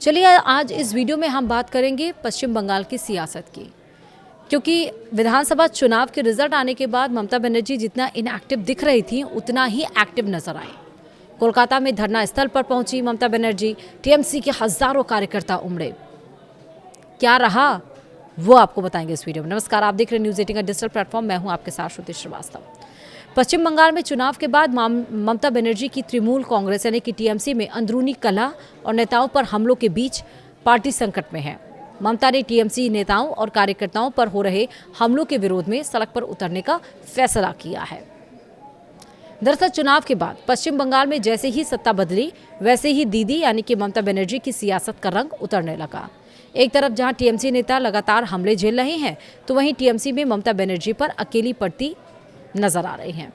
चलिए आज इस वीडियो में हम बात करेंगे पश्चिम बंगाल की सियासत की, क्योंकि विधानसभा चुनाव के रिजल्ट आने के बाद ममता बनर्जी जितना इनएक्टिव दिख रही थी उतना ही एक्टिव नजर आई। कोलकाता में धरना स्थल पर पहुंची ममता बनर्जी, टीएमसी के हजारों कार्यकर्ता उमड़े। क्या रहा वो आपको बताएंगे इस वीडियो में। नमस्कार, आप देख रहे हैं न्यूज़ 18 का डिजिटल प्लेटफॉर्म। मैं हूं आपके साथ श्रुति श्रीवास्तव। पश्चिम बंगाल में चुनाव के बाद ममता बनर्जी की तृणमूल कांग्रेस यानी कि टीएमसी में अंदरूनी कलह और नेताओं पर हमलों के बीच पार्टी संकट में है। ममता ने टीएमसी नेताओं और कार्यकर्ताओं पर हो रहे हमलों के विरोध में सड़क पर उतरने का फैसला किया है। दरअसल चुनाव के बाद पश्चिम बंगाल में जैसे ही सत्ता बदली वैसे ही दीदी यानी कि ममता बनर्जी की सियासत का रंग उतरने लगा। एक तरफ जहां टीएमसी नेता लगातार हमले झेल रहे हैं तो वहीं टीएमसी में ममता बनर्जी पर अकेली पड़ती नजर आ रही हैं।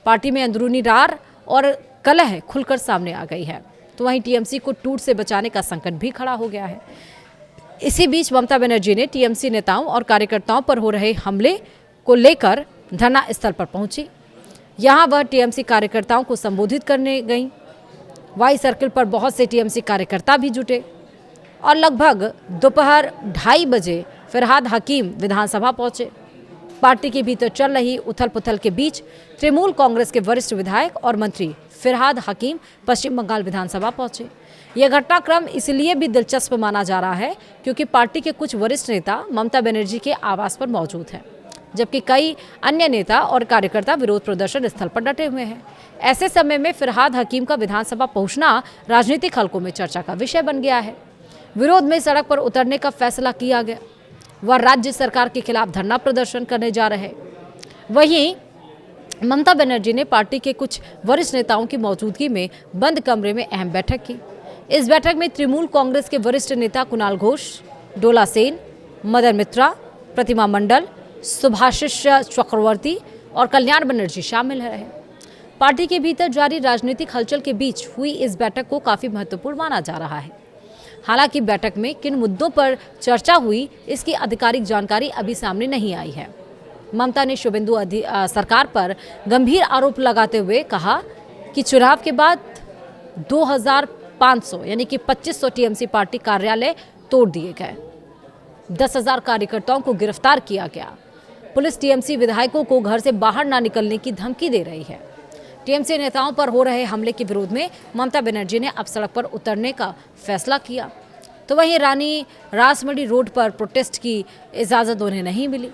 पार्टी में अंदरूनी रार और कलह खुलकर सामने आ गई है, तो वहीं टीएमसी को टूट से बचाने का संकट भी खड़ा हो गया है। इसी बीच ममता बनर्जी ने टीएमसी नेताओं और कार्यकर्ताओं पर हो रहे हमले को लेकर धरना स्थल पर पहुंची। यहां वह टीएमसी कार्यकर्ताओं को संबोधित करने गई। वाई सर्किल पर बहुत से टीएमसी कार्यकर्ता भी जुटे और लगभग दोपहर 2:30 बजे फिरहाद हकीम विधानसभा पहुंचे। पार्टी के भीतर चल रही उथल पुथल के बीच तृणमूल कांग्रेस के वरिष्ठ विधायक और मंत्री फिरहाद हकीम पश्चिम बंगाल विधानसभा पहुंचे। यह घटनाक्रम इसलिए भी दिलचस्प माना जा रहा है क्योंकि पार्टी के कुछ वरिष्ठ नेता ममता बनर्जी के आवास पर मौजूद हैं, जबकि कई अन्य नेता और कार्यकर्ता विरोध प्रदर्शन स्थल पर डटे हुए हैं। ऐसे समय में फिरहाद हकीम का विधानसभा पहुंचना राजनीतिक हलकों में चर्चा का विषय बन गया है। विरोध में सड़क पर उतरने का फैसला किया गया। वह राज्य सरकार के खिलाफ धरना प्रदर्शन करने जा रहे। वहीं ममता बनर्जी ने पार्टी के कुछ वरिष्ठ नेताओं की मौजूदगी में बंद कमरे में अहम बैठक की। इस बैठक में तृणमूल कांग्रेस के वरिष्ठ नेता कुणाल घोष, डोला सेन, मदन मित्रा, प्रतिमा मंडल, सुभाषिष चक्रवर्ती और कल्याण बनर्जी शामिल रहे। पार्टी के भीतर जारी राजनीतिक हलचल के बीच हुई इस बैठक को काफी महत्वपूर्ण माना जा रहा है। हालांकि बैठक में किन मुद्दों पर चर्चा हुई इसकी आधिकारिक जानकारी अभी सामने नहीं आई है। ममता ने शुभेंदु सरकार पर गंभीर आरोप लगाते हुए कहा कि चुनाव के बाद 2500 यानी कि 2500 टीएमसी पार्टी कार्यालय तोड़ दिए गए, 10,000 कार्यकर्ताओं को गिरफ्तार किया गया। पुलिस टीएमसी विधायकों को घर से बाहर ना निकलने की धमकी दे रही है। टीएमसी नेताओं पर हो रहे हमले के विरोध में ममता बनर्जी ने अब सड़क पर उतरने का फैसला किया, तो वहीं रानी रासमणी रोड पर प्रोटेस्ट की इजाज़त उन्हें नहीं मिली।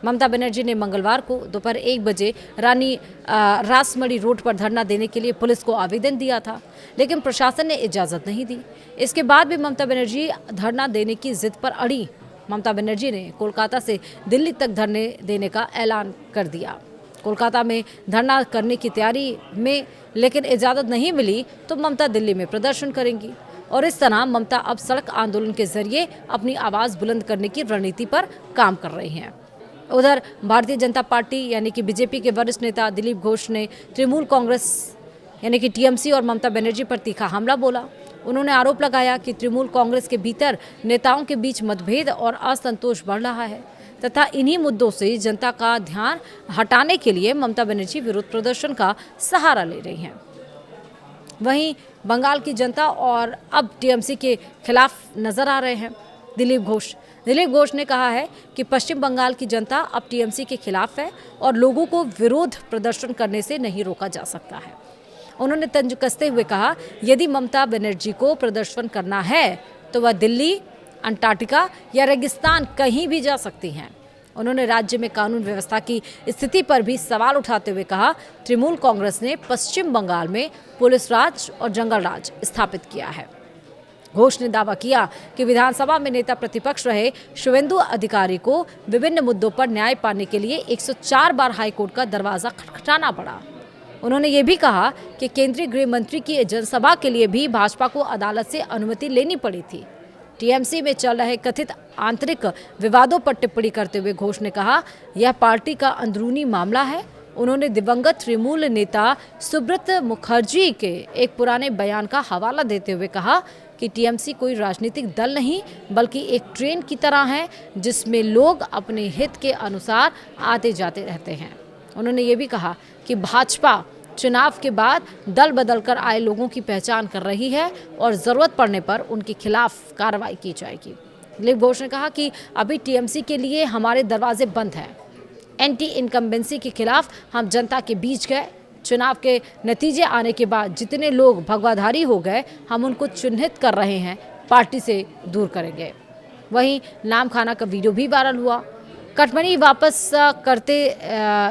ममता बनर्जी ने मंगलवार को दोपहर 1 बजे रानी रासमणी रोड पर धरना देने के लिए पुलिस को आवेदन दिया था, लेकिन प्रशासन ने इजाज़त नहीं दी। इसके बाद भी ममता बनर्जी धरना देने की जिद पर अड़ी। ममता बनर्जी ने कोलकाता से दिल्ली तक धरने देने का ऐलान कर दिया। कोलकाता में धरना करने की तैयारी में लेकिन इजाज़त नहीं मिली तो ममता दिल्ली में प्रदर्शन करेंगी और इस तरह ममता अब सड़क आंदोलन के जरिए अपनी आवाज़ बुलंद करने की रणनीति पर काम कर रही हैं। उधर भारतीय जनता पार्टी यानी कि बीजेपी के वरिष्ठ नेता दिलीप घोष ने तृणमूल कांग्रेस यानी कि टीएमसी और ममता बनर्जी पर तीखा हमला बोला। उन्होंने आरोप लगाया कि तृणमूल कांग्रेस के भीतर नेताओं के बीच मतभेद और असंतोष बढ़ रहा है तथा इन्हीं मुद्दों से जनता का ध्यान हटाने के लिए ममता बनर्जी विरोध प्रदर्शन का सहारा ले रही हैं। वहीं बंगाल की जनता और अब टीएमसी के खिलाफ नजर आ रहे हैं। दिलीप घोष ने कहा है कि पश्चिम बंगाल की जनता अब टीएमसी के खिलाफ है और लोगों को विरोध प्रदर्शन करने से नहीं रोका जा सकता है। उन्होंने तंज कसते हुए कहा, यदि ममता बनर्जी को प्रदर्शन करना है तो वह दिल्ली, अंटार्कटिका या रेगिस्तान कहीं भी जा सकती हैं। उन्होंने राज्य में कानून व्यवस्था की स्थिति पर भी सवाल उठाते हुए कहा, तृणमूल कांग्रेस ने पश्चिम बंगाल में पुलिस राज और जंगल राज स्थापित किया है। घोष ने दावा किया कि विधानसभा में नेता प्रतिपक्ष रहे शुभेंदु अधिकारी को विभिन्न मुद्दों पर न्याय पाने के लिए 104 बार हाईकोर्ट का दरवाजा खटखटाना पड़ा। उन्होंने ये भी कहा कि केंद्रीय गृह मंत्री की जनसभा के लिए भी भाजपा को अदालत से अनुमति लेनी पड़ी थी। टीएमसी में चल रहे कथित आंतरिक विवादों पर टिप्पणी करते हुए घोष ने कहा, यह पार्टी का अंदरूनी मामला है। उन्होंने दिवंगत तृणमूल नेता सुब्रत मुखर्जी के एक पुराने बयान का हवाला देते हुए कहा कि टीएमसी कोई राजनीतिक दल नहीं बल्कि एक ट्रेन की तरह है जिसमें लोग अपने हित के अनुसार आते जाते रहते हैं। उन्होंने ये भी कहा कि भाजपा चुनाव के बाद दल बदल कर आए लोगों की पहचान कर रही है और ज़रूरत पड़ने पर उनके खिलाफ कार्रवाई की जाएगी। दिलीप घोष ने कहा कि अभी टीएमसी के लिए हमारे दरवाजे बंद हैं। एंटी इनकम्बेंसी के खिलाफ हम जनता के बीच गए। चुनाव के नतीजे आने के बाद जितने लोग भगवाधारी हो गए, हम उनको चिन्हित कर रहे हैं, पार्टी से दूर करेंगे। वहीं नाम खाना का वीडियो भी वायरल हुआ। कटमनी वापस करते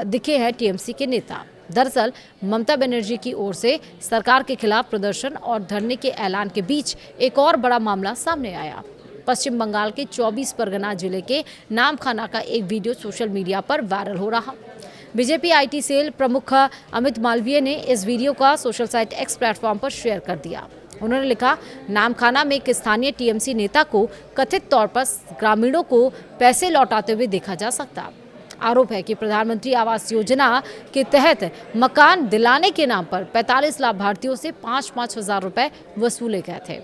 दिखे हैं टीएमसी के नेता। दरअसल ममता बनर्जी की ओर से सरकार के खिलाफ प्रदर्शन और धरने के ऐलान के बीच एक और बड़ा मामला सामने आया। पश्चिम बंगाल के 24 परगना जिले के नामखाना का एक वीडियो सोशल मीडिया पर वायरल हो रहा। बीजेपी आईटी सेल प्रमुख अमित मालवीय ने इस वीडियो का सोशल साइट एक्स प्लेटफॉर्म पर शेयर कर दिया। उन्होंने लिखा, नामखाना में एक स्थानीय टीएमसी नेता को कथित तौर पर ग्रामीणों को पैसे लौटाते हुए देखा जा सकता। आरोप है कि प्रधानमंत्री आवास योजना के तहत मकान दिलाने के नाम पर 45 लाभार्थियों से 5-5 हजार रुपए वसूले गए थे।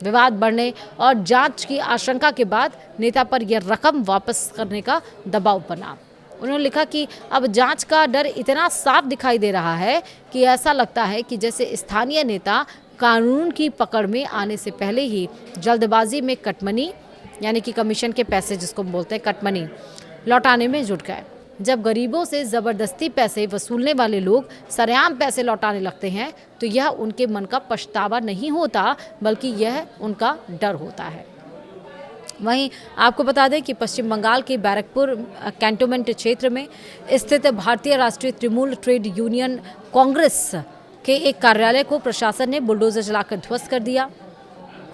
विवाद बढ़ने और जांच की आशंका के बाद नेता पर यह रकम वापस करने का दबाव बना। उन्होंने लिखा कि अब जांच का डर इतना साफ दिखाई दे रहा है कि ऐसा लगता है कि जैसे स्थानीय नेता कानून की पकड़ में आने से पहले ही जल्दबाजी में कटमनी यानी कि कमीशन के पैसे जिसको बोलते हैं कटमनी लौटाने में जुट गए। जब गरीबों से ज़बरदस्ती पैसे वसूलने वाले लोग सरेआम पैसे लौटाने लगते हैं तो यह उनके मन का पछतावा नहीं होता, बल्कि यह उनका डर होता है। वहीं आपको बता दें कि पश्चिम बंगाल के बैरकपुर कैंटोनमेंट क्षेत्र में स्थित भारतीय राष्ट्रीय तृणमूल ट्रेड यूनियन कांग्रेस के एक कार्यालय को प्रशासन ने बुलडोजर चलाकर ध्वस्त कर दिया।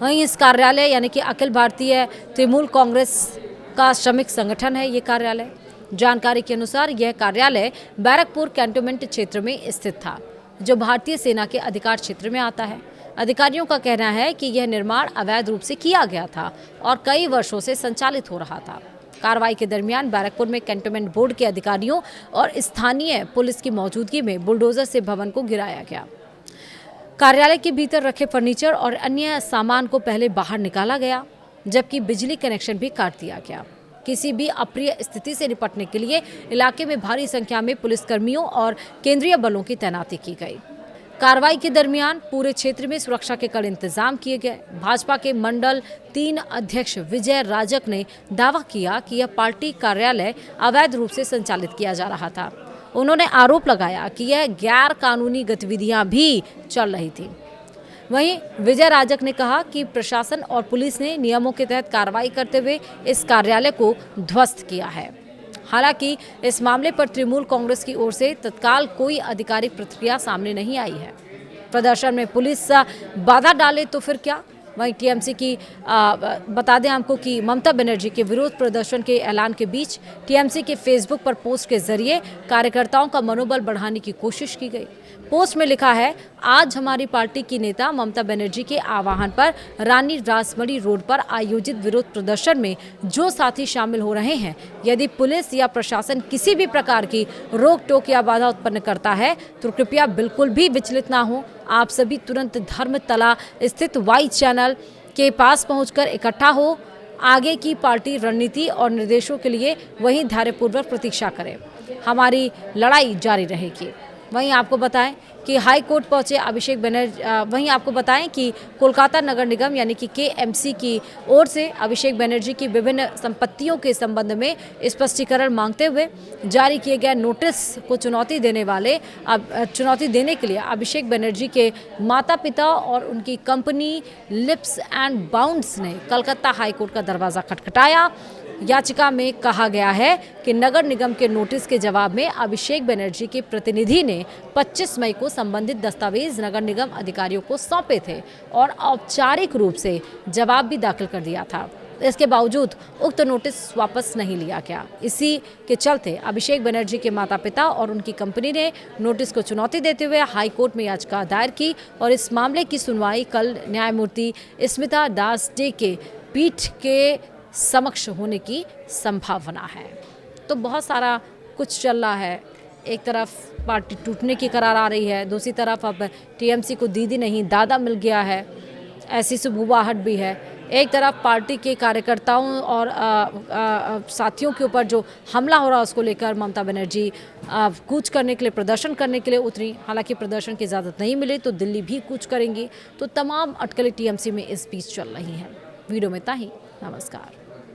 वहीं इस कार्यालय यानी कि अखिल भारतीय तृणमूल कांग्रेस का श्रमिक संगठन है ये कार्यालय। जानकारी के अनुसार यह कार्यालय बैरकपुर कैंटोनमेंट क्षेत्र में स्थित था, जो भारतीय सेना के अधिकार क्षेत्र में आता है। अधिकारियों का कहना है कि यह निर्माण अवैध रूप से किया गया था और कई वर्षों से संचालित हो रहा था। कार्रवाई के दरमियान बैरकपुर में कैंटोनमेंट बोर्ड के अधिकारियों और स्थानीय पुलिस की मौजूदगी में बुलडोजर से भवन को गिराया गया। कार्यालय के भीतर रखे फर्नीचर और अन्य सामान को पहले बाहर निकाला गया, जबकि बिजली कनेक्शन भी काट दिया गया। किसी भी अप्रिय स्थिति से निपटने के लिए इलाके में भारी संख्या में पुलिसकर्मियों और केंद्रीय बलों की तैनाती की गई। कार्रवाई के दरमियान पूरे क्षेत्र में सुरक्षा के कड़े इंतजाम किए गए। भाजपा के मंडल 3 अध्यक्ष विजय राजक ने दावा किया कि यह पार्टी कार्यालय अवैध रूप से संचालित किया जा रहा था। उन्होंने आरोप लगाया कि यह गैर कानूनी गतिविधियां भी चल रही थी। वहीं विजय राजक ने कहा कि प्रशासन और पुलिस ने नियमों के तहत कार्रवाई करते हुए इस कार्यालय को ध्वस्त किया है। हालांकि इस मामले पर तृणमूल कांग्रेस की ओर से तत्काल कोई आधिकारिक प्रतिक्रिया सामने नहीं आई है। प्रदर्शन में पुलिस बाधा डाले तो फिर क्या। वहीं टीएमसी की बता दें आपको कि ममता बनर्जी के विरोध प्रदर्शन के ऐलान के बीच टीएमसी के फेसबुक पर पोस्ट के जरिए कार्यकर्ताओं का मनोबल बढ़ाने की कोशिश की गई। पोस्ट में लिखा है, आज हमारी पार्टी की नेता ममता बनर्जी के आह्वान पर रानी रासमणी रोड पर आयोजित विरोध प्रदर्शन में जो साथी शामिल हो रहे हैं, यदि पुलिस या प्रशासन किसी भी प्रकार की रोक टोक या बाधा उत्पन्न करता है तो कृपया बिल्कुल भी विचलित ना हो। आप सभी तुरंत धर्मतला स्थित वाई चैनल के पास पहुंचकर इकट्ठा हो। आगे की पार्टी रणनीति और निर्देशों के लिए वहीं धैर्यपूर्वक प्रतीक्षा करें। हमारी लड़ाई जारी रहेगी। वहीं आपको बताएं कि हाई कोर्ट पहुंचे अभिषेक बनर्जी। वहीं आपको बताएं कि कोलकाता नगर निगम यानी कि केएमसी की ओर से अभिषेक बनर्जी की विभिन्न संपत्तियों के संबंध में स्पष्टीकरण मांगते हुए जारी किए गए नोटिस को चुनौती देने के लिए अभिषेक बनर्जी के माता पिता और उनकी कंपनी लिप्स एंड बाउंड्स ने कलकत्ता हाई कोर्ट का दरवाज़ा खटखटाया। याचिका में कहा गया है कि नगर निगम के नोटिस के जवाब में अभिषेक बनर्जी के प्रतिनिधि ने 25 मई को संबंधित दस्तावेज नगर निगम अधिकारियों को सौंपे थे और औपचारिक रूप से जवाब भी दाखिल कर दिया था। इसके बावजूद उक्त नोटिस वापस नहीं लिया गया। इसी के चलते अभिषेक बनर्जी के माता पिता और उनकी कंपनी ने नोटिस को चुनौती देते हुए हाई कोर्ट में याचिका दायर की और इस मामले की सुनवाई कल न्यायमूर्ति स्मिता दास डे के पीठ के समक्ष होने की संभावना है। तो बहुत सारा कुछ चल रहा है। एक तरफ पार्टी टूटने की करार आ रही है, दूसरी तरफ अब टीएमसी को दीदी नहीं दादा मिल गया है, ऐसी सुबुवाहट भी है। एक तरफ पार्टी के कार्यकर्ताओं और साथियों के ऊपर जो हमला हो रहा है उसको लेकर ममता बनर्जी कूच करने के लिए, प्रदर्शन करने के लिए उतरी। हालांकि प्रदर्शन की इजाज़त नहीं मिले तो दिल्ली भी कूच करेंगी। तो तमाम अटकलें टीएमसी में इस बीच चल रही हैं। वीडियो में इतना ही। नमस्कार।